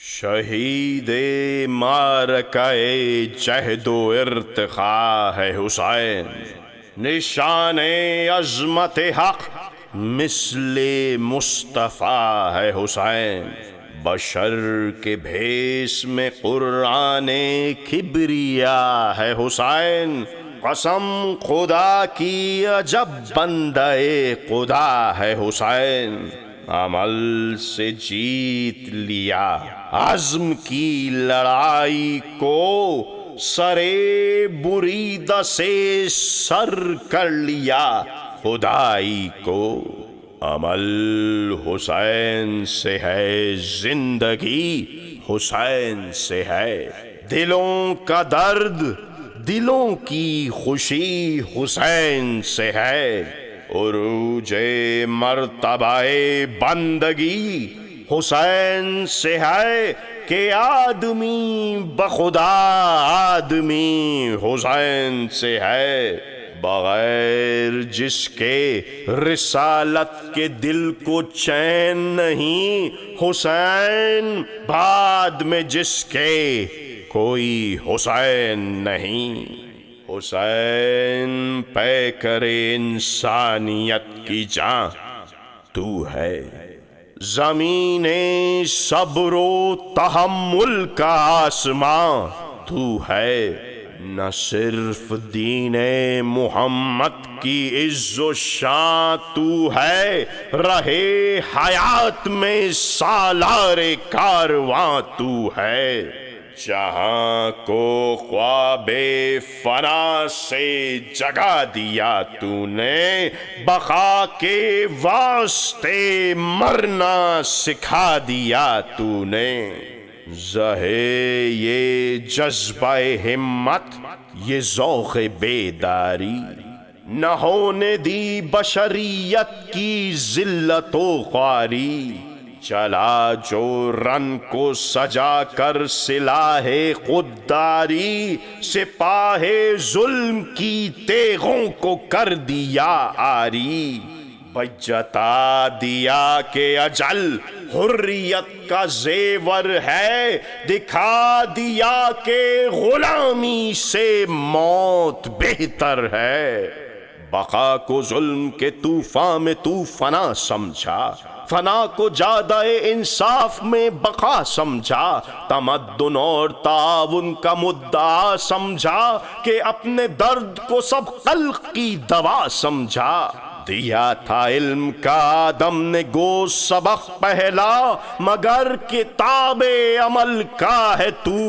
شہید معرکہ جہد و ارتقا ہے حسین، نشان عظمت حق مثل مصطفیٰ ہے حسین۔ بشر کے بھیس میں قرآن کبریا ہے حسین، قسم خدا کی عجب بندہ خدا ہے حسین۔ عمل سے جیت لیا عزم کی لڑائی کو، سرے بریدہ سے سر کر لیا خدائی کو۔ عمل حسین سے ہے، زندگی حسین سے ہے، دلوں کا درد دلوں کی خوشی حسین سے ہے۔ عروج مرتبہ بندگی حسین سے ہے، کہ آدمی بخدا آدمی حسین سے ہے۔ بغیر جس کے رسالت کے دل کو چین نہیں حسین، بعد میں جس کے کوئی حسین نہیں۔ حسین پیکر انسانیت کی جان تو ہے، زمین صبر و تحمل کا آسمان تو ہے۔ نہ صرف دین محمد کی عز و شان تو ہے، رہے حیات میں سالار کارواں تو ہے۔ جہاں کو خواب فنا سے جگا دیا تو نے، بقا کے واسطے مرنا سکھا دیا تو نے۔ زہے یہ جذبہ ہمت، یہ ذوق بیداری، نہ ہونے دی بشریت کی ذلت و خواری۔ چلا جو رن کو سجا کر سلاح خودداری، سپاہ ظلم کی تیغوں کو کر دیا عاری۔ بجتا دیا کہ اجل حریت کا زیور ہے، دکھا دیا کہ غلامی سے موت بہتر ہے۔ بقا کو ظلم کے طوفان میں تو فنا سمجھا، فنا کو جادہ انصاف میں بقا سمجھا۔ تمدن اور تعاون کا مدعا سمجھا، کہ اپنے درد کو سب خلق کی دوا سمجھا۔ دیا تھا علم کا آدم نے گو سبق پہلا، مگر کتاب عمل کا ہے تو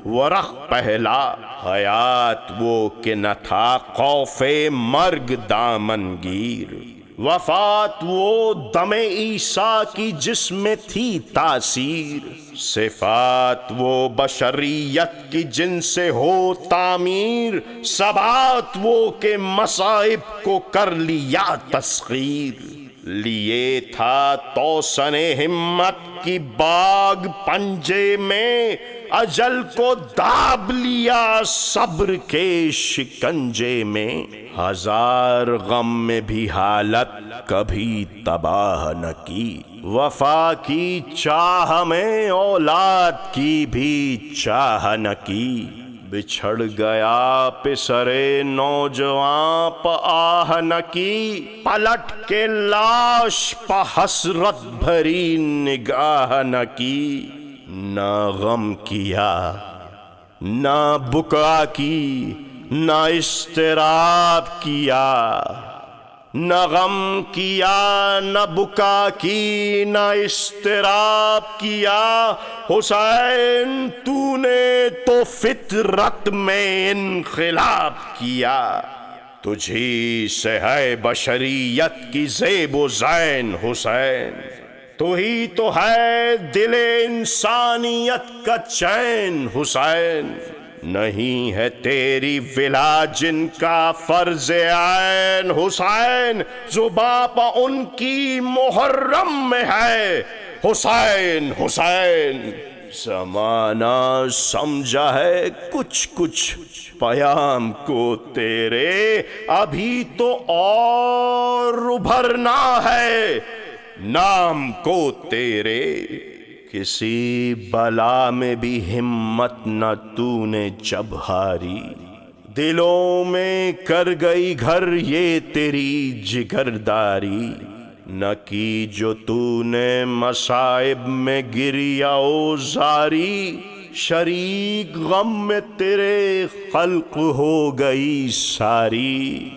ورق پہلا۔ حیات وہ کہ نہ تھا خوف مرگ دامن گیر، وفات وہ دم عیسیٰ کی جس میں تھی تاثیر۔ صفات وہ بشریت کی جن سے ہو تعمیر، ثبات وہ کہ مصائب کو کر لیا تسخیر۔ لیے تھا توسن ہمت کی باغ پنجے میں، اجل کو داب لیا صبر کے شکنجے میں۔ ہزار غم میں بھی حالت کبھی تباہ نہ کی، وفا کی چاہ میں اولاد کی بھی چاہ نہ کی۔ بچھڑ گیا پسر نوجواں پہ آہ نہ کی، پلٹ کے لاش پہ حسرت بھری نگاہ نہ کی۔ نہ غم کیا نہ بکا کی، نہ اضطراب کیا، نہ غم کیا نہ بکا کی، نہ اضطراب کیا۔ حسین تو نے تو فطرت میں انقلاب کیا، تجھی سے ہے بشریت کی زیب و زین حسین۔ تو ہی تو ہے دل انسانیت کا چین حسین۔ نہیں ہے تیری ولا جن کا فرض عین حسین، زباں پہ ان کی محرم میں ہے حسین حسین۔ زمانہ سمجھا ہے کچھ کچھ پیام کو تیرے، ابھی تو اور ابھرنا ہے نام کو تیرے۔ کسی بلا میں بھی ہمت نہ تو نے جب ہاری، دلوں میں کر گئی گھر یہ تیری جگرداری، نہ کی جو تو نے مصائب میں گریا و زاری، شریک غم میں تیرے خلق ہو گئی ساری،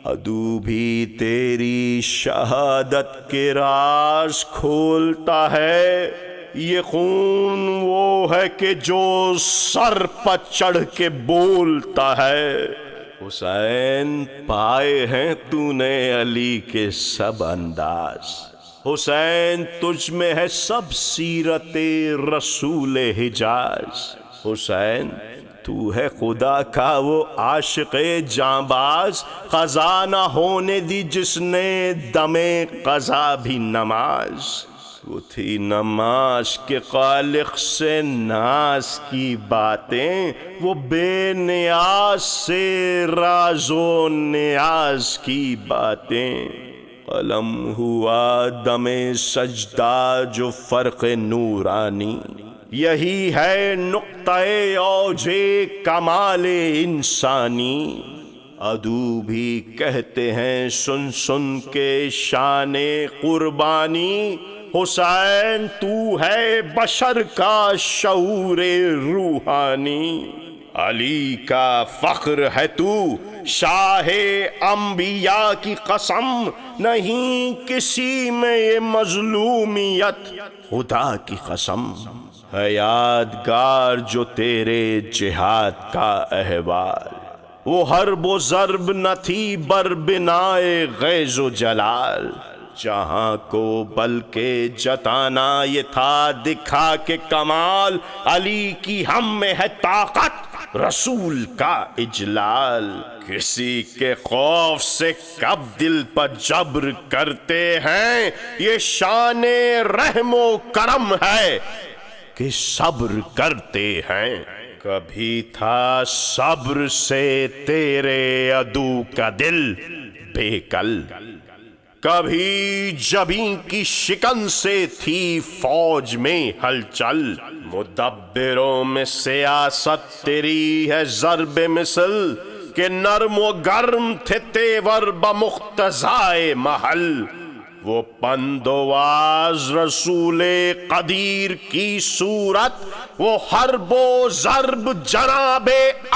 عدو بھی تیری شہادت کے راز کھولتا ہے، یہ خون وہ ہے کہ جو سر پر چڑھ کے بولتا ہے، حسین پائے ہیں تو نے علی کے سب انداز، حسین تجھ میں ہے سب سیرت رسول حجاز، حسین تو ہے خدا کا وہ عاشق جانباز، قضا نہ ہونے دی جس نے دم قضا بھی نماز، وہ تھی نماز کے خالق سے ناز کی باتیں، وہ بے نیاز سے راز و نیاز کی باتیں، قلم ہوا دم سجدہ جو فرق نورانی، یہی ہے نقطہ اوج کمال انسانی، عدو بھی کہتے ہیں سن سن کے شان قربانی، حسین تو ہے بشر کا شعور روحانی، علی کا فخر ہے تو شاہ انبیاء کی قسم، نہیں کسی میں یہ مظلومیت خدا کی قسم، ہے یادگار جو تیرے جہاد کا احوال، وہ حرب و ضرب نہ تھی بر بنائے غیظ و جلال، جہاں کو بلکہ جتانا یہ تھا دکھا کے کمال، علی کی ہم میں ہے طاقت رسول کا اجلال، کسی کے خوف سے کب دل پر جبر کرتے ہیں، یہ شان رحم و کرم ہے کہ صبر کرتے ہیں، کبھی تھا صبر سے تیرے عدو کا دل بے کل، کبھی جبیں کی شکن سے تھی فوج میں ہلچل، مدبروں میں سیاست تیری ہے ضرب مثل، کہ نرم و گرم تھے تیور بمقتضائے محل، وہ پندواز رسول قدیر کی صورت، وہ حرب و ضرب جناب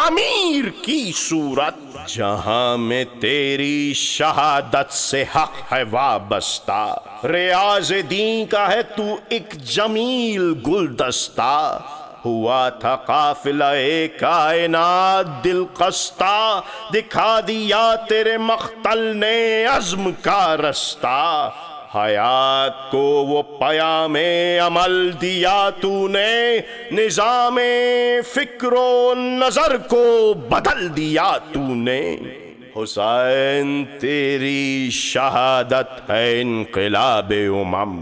امیر کی صورت، جہاں میں تیری شہادت سے حق ہے وابستہ، ریاض دین کا ہے تو ایک جمیل گلدستہ، ہوا تھا قافلہ کائنات دل خستہ، دکھا دیا تیرے مقتل نے عزم کا رستہ، حیات کو وہ پیام عمل دیا تو نے، نظام فکر و نظر کو بدل دیا تو نے، حسین تیری شہادت ہے انقلاب امم،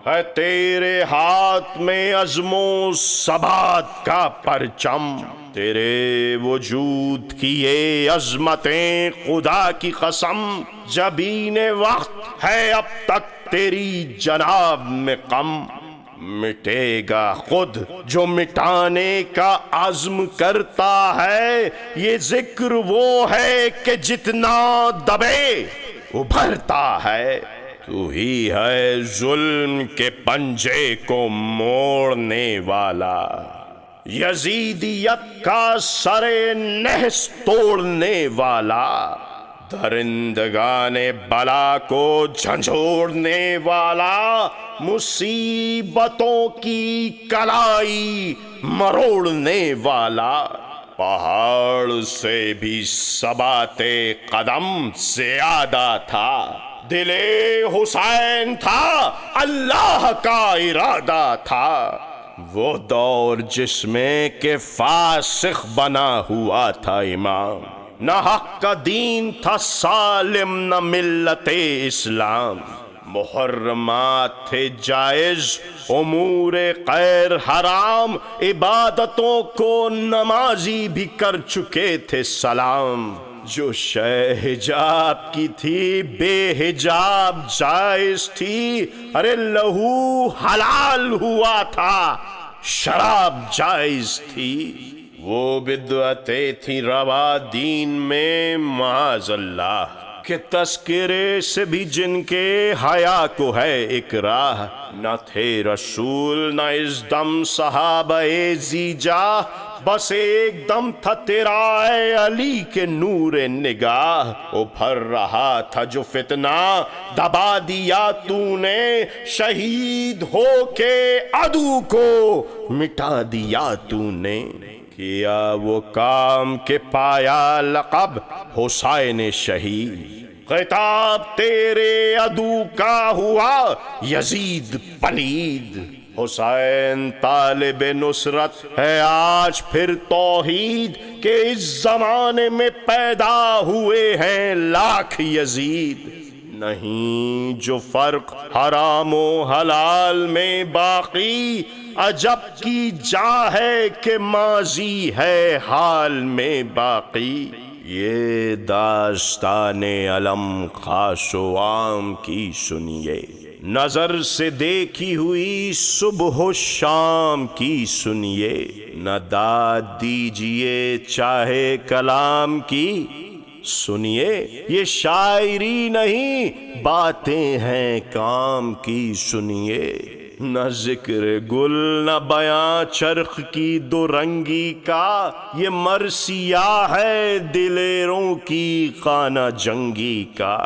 ہے تیرے ہاتھ میں عزم و ثبات کا پرچم، تیرے وجود کی یہ عظمتیں خدا کی قسم، جبین وقت ہے اب تک تیری جناب میں غم، مٹے گا خود جو مٹانے کا عزم کرتا ہے، یہ ذکر وہ ہے کہ جتنا دبے ابھرتا ہے، تو ہی ہے ظلم کے پنجے کو موڑنے والا، یزیدیت کا سر نحس توڑنے والا، درندگان بلا کو جھنجھوڑنے والا، مصیبتوں کی کلائی مروڑنے والا، پہاڑ سے بھی ثبات قدم زیادہ تھا، دل حسین تھا اللہ کا ارادہ تھا، وہ دور جس میں کہ فاسق بنا ہوا تھا امام، نہ حق کا دین تھا سالم نہ ملت اسلام، محرمات تھے جائز امور غیر حرام، عبادتوں کو نمازی بھی کر چکے تھے سلام، جو شے حجاب کی تھی بے حجاب جائز تھی، ارے لہو حلال ہوا تھا، شراب جائز تھی۔ وہ بدعتیں تھی روا دین میں معاذ اللہ، کہ تذکرے سے بھی جن کے حیا کو ہے اکراہ۔ نہ تھے رسول نہ اس دم صحابہ زیجا، بس ایک دم تھا تیرا اے علی کے نور نگاہ۔ ابھر رہا تھا جو فتنہ دبا دیا تو نے، شہید ہو کے عدو کو مٹا دیا تو نے۔ کیا وہ کام کہ پایا لقب حسین شہید، خطاب تیرے عدو کا ہوا یزید پلید۔ حسین طالب نصرت ہے آج پھر توحید، کہ اس زمانے میں پیدا ہوئے ہیں لاکھ یزید۔ نہیں جو فرق حرام و حلال میں باقی، عجب کی جا ہے کہ ماضی ہے حال میں باقی۔ یہ داستان علم خاص و عام کی سنیے، نظر سے دیکھی ہوئی صبح و شام کی سنیے۔ نہ داد دیجئے چاہے کلام کی، سنیے یہ شاعری نہیں باتیں ہیں کام کی سنیے۔ نہ ذکر گل نہ بیاں چرخ کی دو رنگی کا، یہ مرثیہ ہے دلیروں کی خانہ جنگی کا۔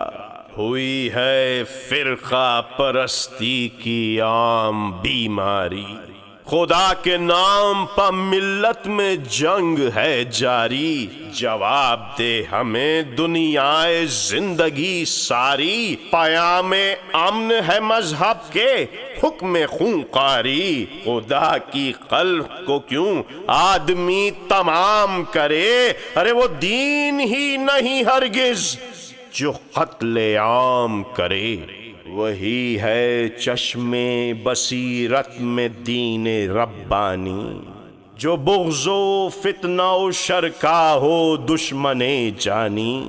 ہوئی ہے فرقہ پرستی کی عام بیماری، خدا کے نام پر ملت میں جنگ ہے جاری۔ جواب دے ہمیں دنیائے زندگی ساری، پیام امن ہے مذہب کے حکم خونخواری۔ خدا کی خلق کو کیوں آدمی تمام کرے، ارے وہ دین ہی نہیں ہرگز جو قتل عام کرے۔ وہی ہے چشم بصیرت میں دین ربانی، جو بغض و فتنہ و شر کا ہو دشمن جانی۔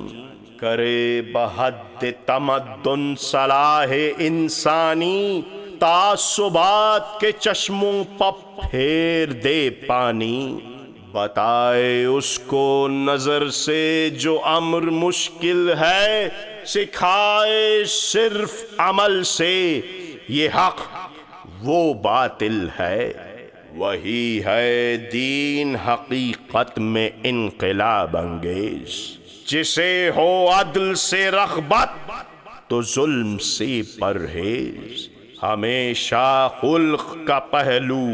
کرے بحد تمدن صلاح انسانی، تعصبات کے چشموں پر پھیر دے پانی۔ بتائے اس کو نظر سے جو امر مشکل ہے، سکھائے صرف عمل سے یہ حق وہ باطل ہے۔ وہی ہے دین حقیقت میں انقلاب انگیز، جسے ہو عدل سے رغبت تو ظلم سے پرہیز۔ ہمیشہ خلق کا پہلو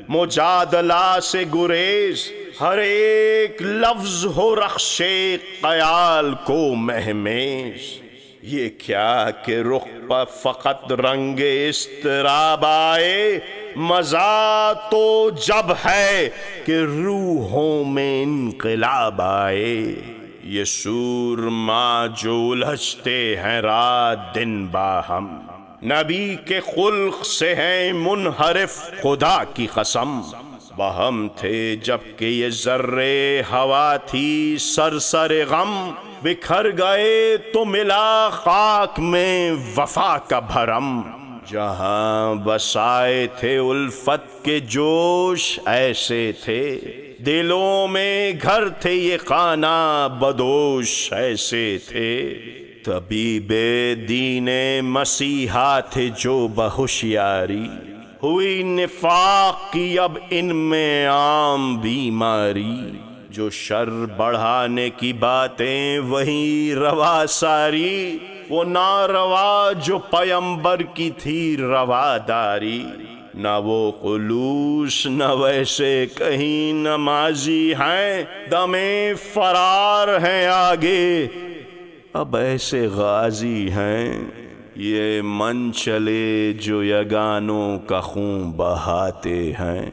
مجادلہ سے گریز، ہر ایک لفظ ہو رخش خیال کو مہمیز۔ یہ کیا کہ رخ پر فقط رنگ اضطراب آئے، مزہ تو جب ہے کہ روحوں میں انقلاب آئے۔ یہ سورما جو الجھتے ہیں رات دن باہم، نبی کے خلق سے ہیں منحرف خدا کی قسم۔ بہم تھے جبکہ یہ ذرے ہوا تھی سرسر غم، بکھر گئے تو ملا خاک میں وفا کا بھرم۔ جہاں بسائے تھے الفت کے جوش ایسے تھے، دلوں میں گھر تھے یہ خانہ بدوش ایسے تھے۔ طبیب دین مسیحا تھے جو بہوشیاری، ہوئی نفاق کی اب ان میں عام بیماری۔ جو شر بڑھانے کی باتیں وہی روا ساری، وہ ناروا جو پیمبر کی تھی رواداری۔ نہ وہ خلوص نہ ویسے کہیں نمازی ہیں، دمیں فرار ہیں آگے اب ایسے غازی ہیں۔ یہ من چلے جو یگانوں کا خون بہاتے ہیں،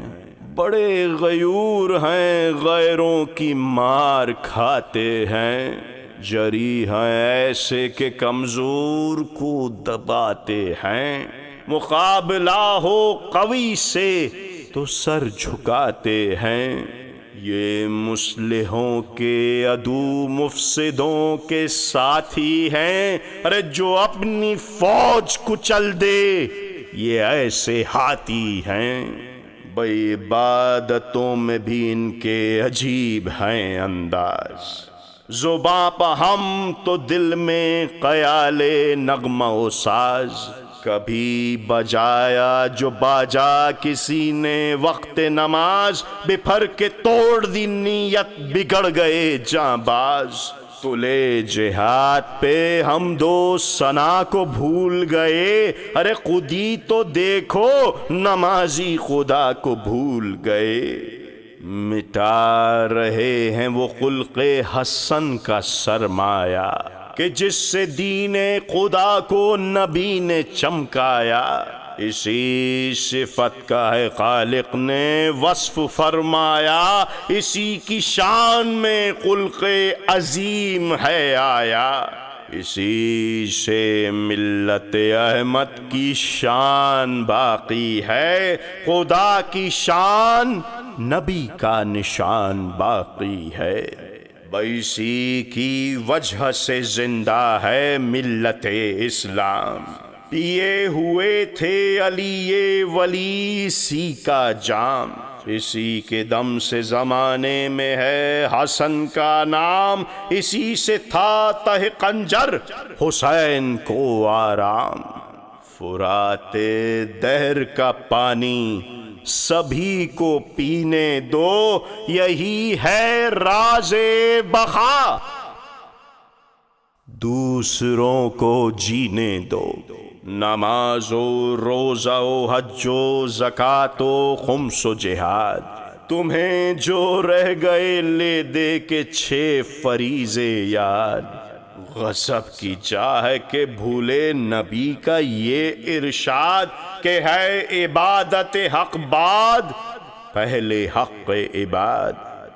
بڑے غیور ہیں غیروں کی مار کھاتے ہیں۔ جری ہیں ایسے کہ کمزور کو دباتے ہیں، مقابلہ ہو قوی سے تو سر جھکاتے ہیں۔ یہ مصلحوں کے عدو مفسدوں کے ساتھی ہیں، ارے جو اپنی فوج کچل دے یہ ایسے ہاتھی ہیں۔ بھئی عبادتوں میں بھی ان کے عجیب ہیں انداز، زباں پہ ہم تو دل میں خیال نغمہ و ساز۔ کبھی بجایا جو باجا کسی نے وقت نماز، بپھر کے توڑ دی نیت بگڑ گئے جاں باز۔ تلے جہاد پہ ہم دو ثنا کو بھول گئے، ارے خودی تو دیکھو نمازی خدا کو بھول گئے۔ مٹا رہے ہیں وہ خلق حسن کا سرمایہ کہ جس سے دین خدا کو نبی نے چمکایا۔ اسی صفت کا ہے خالق نے وصف فرمایا، اسی کی شان میں خلق عظیم ہے آیا۔ اسی سے ملت احمد کی شان باقی ہے، خدا کی شان نبی کا نشان باقی ہے۔ اسی کی وجہ سے زندہ ہے ملت اسلام، پیے ہوئے تھے علی ولی اسی کا جام۔ اسی کے دم سے زمانے میں ہے حسن کا نام، اسی سے تھا تہ خنجر حسین کو آرام۔ فرات دہر کا پانی سبھی کو پینے دو، یہی ہے راز بقا، دوسروں کو جینے دو۔ نماز و روزہ و حج و زکوٰۃ و خمس و جہاد، تمہیں جو رہ گئے لے دے کے 6 فریضے یاد۔ غضب کی چاہ کہ بھولے نبی کا یہ ارشاد کہ ہے عبادت حق بعد پہلے حق عباد۔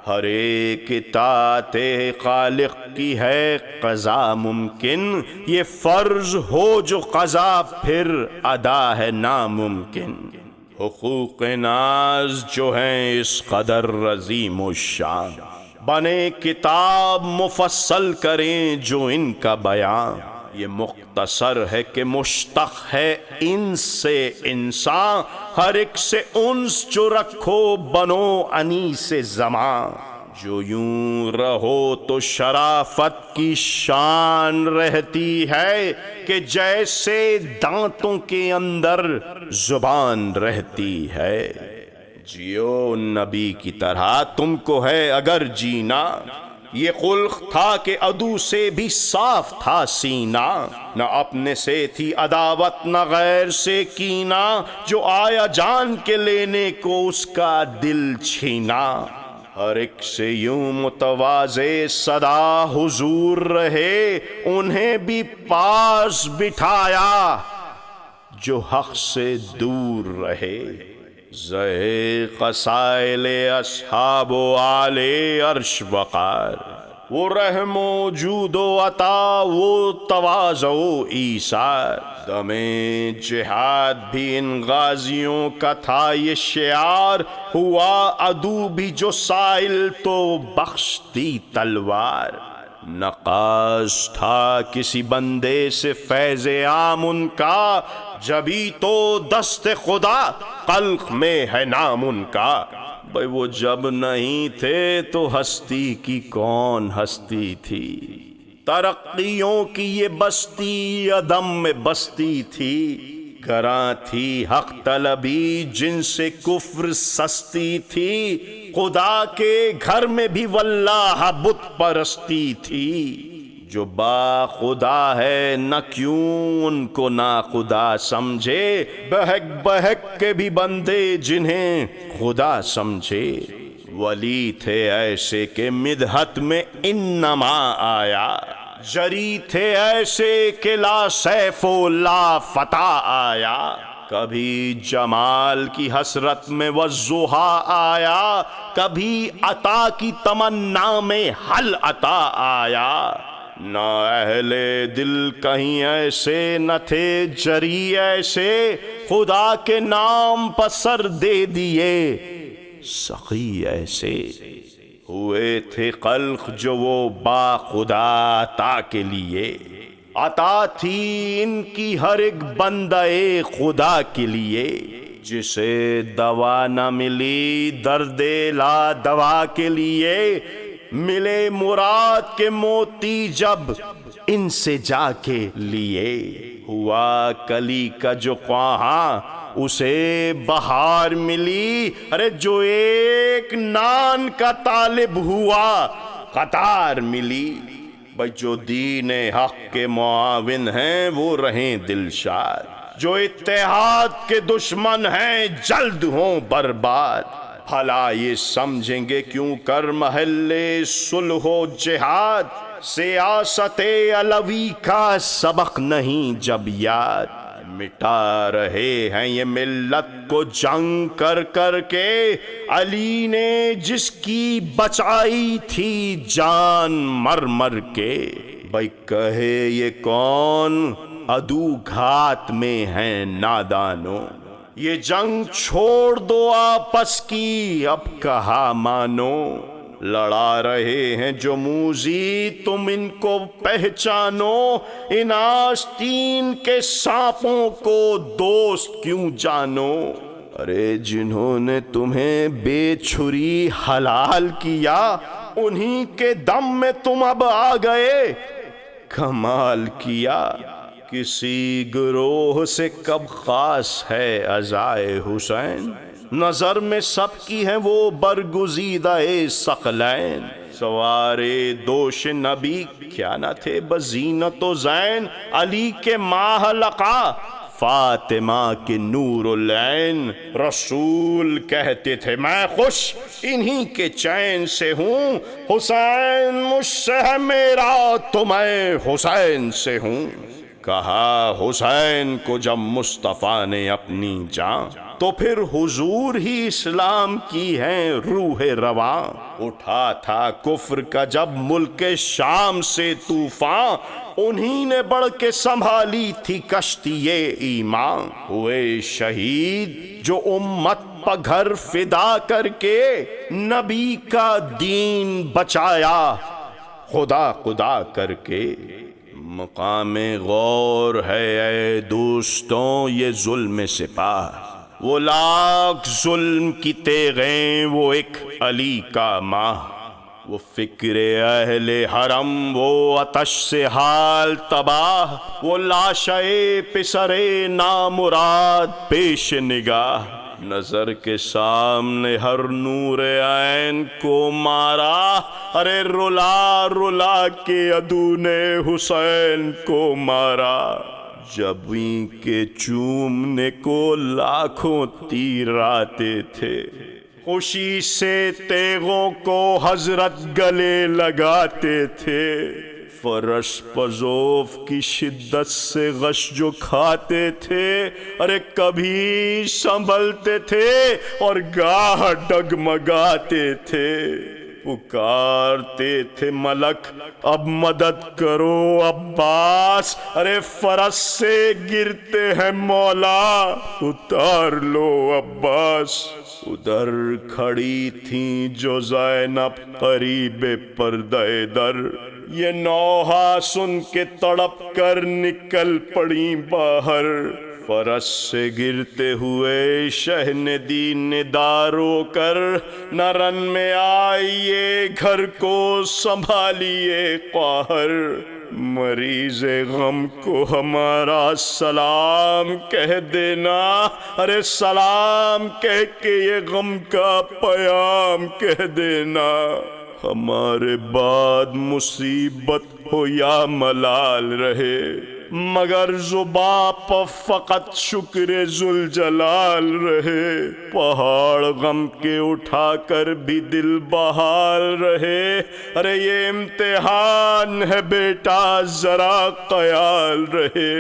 ہر ایک اطاعت خالق کی ہے قضا ممکن، یہ فرض ہو جو قضا پھر ادا ہے ناممکن۔ حقوق ناز جو ہیں اس قدر عظیم الشان، بنے کتاب مفصل کریں جو ان کا بیان۔ یہ مختصر ہے کہ مشتق ہے ان سے انسان، ہر ایک سے انس جو رکھو بنو انیس زمان۔ جو یوں رہو تو شرافت کی شان رہتی ہے کہ جیسے دانتوں کے اندر زبان رہتی ہے۔ جیو نبی کی طرح تم کو ہے اگر جینا، یہ خلق تھا کہ عدو سے بھی صاف تھا سینہ۔ نہ اپنے سے تھی عداوت نہ غیر سے کینہ، جو آیا جان کے لینے کو اس کا دل چھینا۔ ہر ایک سے یوں متواضع صدا حضور رہے، انہیں بھی پاس بٹھایا جو حق سے دور رہے۔ زہ قصائل اصحاب و آل عرش وقار، وہ رحم و جود و عطا وہ تواضع و ایثار۔ دم جہاد بھی ان غازیوں کا تھا یہ شعار، ہوا عدو بھی جو سائل تو بخشتی تلوار۔ نقاص تھا کسی بندے سے فیض عام ان کا، جبھی تو دست خدا خلق میں ہے نام ان کا۔ بھئی وہ جب نہیں تھے تو ہستی کی کون ہستی تھی، ترقیوں کی یہ بستی عدم میں بستی تھی۔ گراں تھی حق طلبی جن سے کفر سستی تھی، خدا کے گھر میں بھی واللہ بت پرستی تھی۔ جو با خدا ہے نہ کیوں ان کو نا خدا سمجھے، بہک بہک کے بھی بندے جنہیں خدا سمجھے۔ ولی تھے ایسے کہ مدحت میں انما آیا، جری تھے ایسے کہ لا سیف و لا فتح آیا۔ کبھی جمال کی حسرت میں والضحیٰ آیا، کبھی عطا کی تمنا میں حل عطا آیا۔ نہ اہل دل کہیں ایسے نہ تھے جری ایسے، خدا کے نام پر سر دے دیے سخی ایسے ہوئے تھے خلق جو وہ با خدا عطا کے لیے، عطا تھی ان کی ہر ایک بندہ خدا کے لیے، جسے دوا نہ ملی درد لا دوا کے لیے، ملے مراد کے موتی جب ان سے جا کے لیے، ہوا کلی کا جو خواہاں اسے بہار ملی، ارے جو ایک نان کا طالب ہوا قطار ملی، بھائی جو دین حق کے معاون ہیں وہ رہیں دلشاد، جو اتحاد کے دشمن ہیں جلد ہوں برباد، بھلا یہ سمجھیں گے کیوں کر محل صلح و جہاد، سیاست علوی کا سبق نہیں جب یاد، مٹا رہے ہیں یہ ملت کو جنگ کر کر کے، علی نے جس کی بچائی تھی جان مر مر کے، بھائی کہے یہ کون عدو گھات میں ہیں نادانوں، یہ جنگ چھوڑ دو آپس کی اب کہا مانو، لڑا رہے ہیں جو موذی تم ان کو پہچانو، ان آستین کے سانپوں کو دوست کیوں جانو، ارے جنہوں نے تمہیں بے چھری حلال کیا انہی کے دم میں تم اب آ گئے کمال کیا، کسی گروہ سے کب خاص ہے عزائے حسین، نظر میں سب کی ہیں وہ برگزیدہ ثقلین، سوارے دوش نبی کیا نہ تھے بزینت و زین، علی کے ماہ لقا فاطمہ کے نور العین، رسول کہتے تھے میں خوش انہی کے چین سے ہوں، حسین مجھ سے ہے میرا تو میں حسین سے ہوں، کہا حسین کو جب مصطفیٰ نے اپنی جان، تو پھر حضور ہی اسلام کی ہیں روح رواں، اٹھا تھا کفر کا جب ملک شام سے طوفان، انہی نے بڑھ کے سنبھالی تھی کشتی ایمان، ہوئے شہید جو امت پا گھر فدا کر کے، نبی کا دین بچایا خدا خدا کر کے، مقام غور ہے اے دوستوں یہ ظلم سپاہ، وہ لاکھ ظلم کی تیغیں وہ ایک علی کا ماہ، وہ فکر اہل حرم وہ آتش سے حال تباہ، وہ لاشِ پسر نامراد پیش نگاہ، نظر کے سامنے ہر نور عین کو مارا، ارے رلا رلا کے عدو نے حسین کو مارا، جبیں کے چومنے کو لاکھوں تیر آتے تھے، خوشی سے تیغوں کو حضرت گلے لگاتے تھے، فرش پذوف کی شدت سے غش جو کھاتے تھے، ارے کبھی سنبھلتے تھے اور گاہ ڈگمگاتے تھے، پکارتے تھے ملک اب مدد کرو عباس، ارے فرس سے گرتے ہیں مولا اتار لو عباس، ادھر کھڑی تھیں جو زینب قریب پردہ در، یہ نوحہ سن کے تڑپ کر نکل پڑیں باہر، فرس سے گرتے ہوئے شہندی ندا رو کر، نہ رن میں آئیے گھر کو سنبھالیے قاہر، مریض غم کو ہمارا سلام کہہ دینا، ارے سلام کہہ کے یہ غم کا پیام کہہ دینا، ہمارے بعد مصیبت ہو یا ملال رہے، مگر زباں پر فقط شکر ذوالجلال رہے، پہاڑ غم کے اٹھا کر بھی دل بحال رہے، ارے یہ امتحان ہے بیٹا ذرا خیال رہے،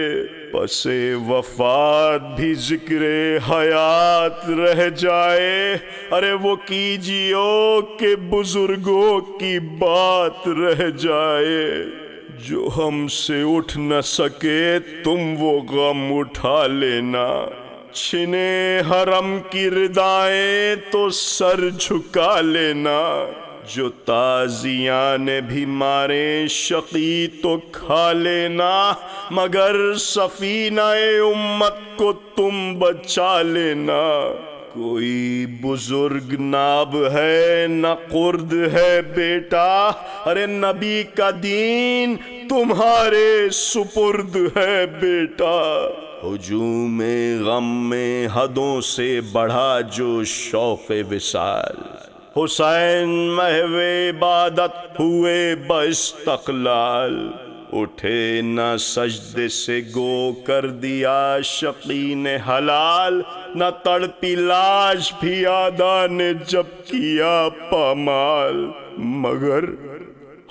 پس وفات بھی ذکر حیات رہ جائے، ارے وہ کیجیو کہ بزرگوں کی بات رہ جائے، جو ہم سے اٹھ نہ سکے تم وہ غم اٹھا لینا، چھنے حرم کی ردائیں تو سر جھکا لینا، جو تازیاں نے بھی مارے شقی تو کھا لینا، مگر سفینہ امت کو تم بچا لینا۔ کوئی بزرگ ناب ہے نہ قرد ہے بیٹا، ارے نبی کا دین تمہارے سپرد ہے بیٹا۔ ہجوم غم میں حدوں سے بڑھا جو شوق وصال، حسین محو عبادت ہوئے باستقلال، اٹھے نہ سجدے سے گو کر دیا شقی نے حلال، نہ تڑپی لاش بھی آدھا نے جب کیا پامال، مگر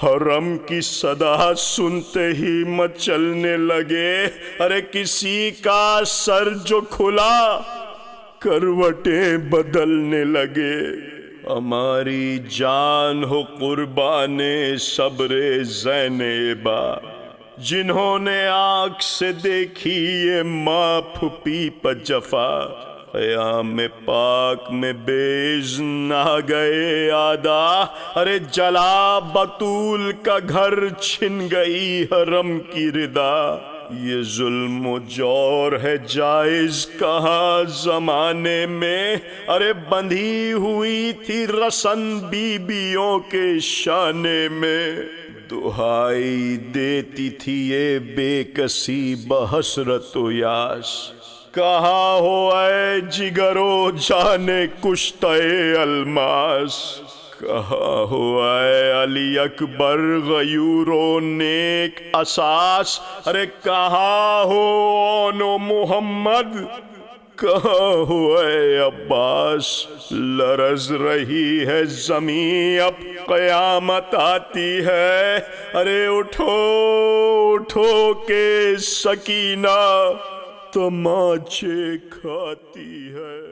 حرم کی صدا سنتے ہی مچلنے لگے، ارے کسی کا سر جو کھلا کروٹیں بدلنے لگے۔ ہماری جان ہو قربان صبر زینبا، جنہوں نے آنکھ سے دیکھی یہ ماں پھپھی پہ جفا، قیام پاک میں بیز نہ گئے آدھا، ارے جلا بطول کا گھر چھن گئی حرم کی ردا۔ یہ ظلم و جور ہے جائز کہاں زمانے میں، ارے بندھی ہوئی تھی رسن بیویوں کے شانے میں، دہائی دیتی تھی یہ بے کسی بحسرت و یاس، کہاں ہو اے جگرو جانے کشتہ الماس، کہاں ہو اے علی اکبر غیور و نیک اساس، ارے کہاں ہو اون و محمد، کہاں ہو اے عباس، لرز رہی ہے زمین اب قیامت آتی ہے، ارے اٹھو اٹھو کہ سکینہ تماچے کھاتی ہے۔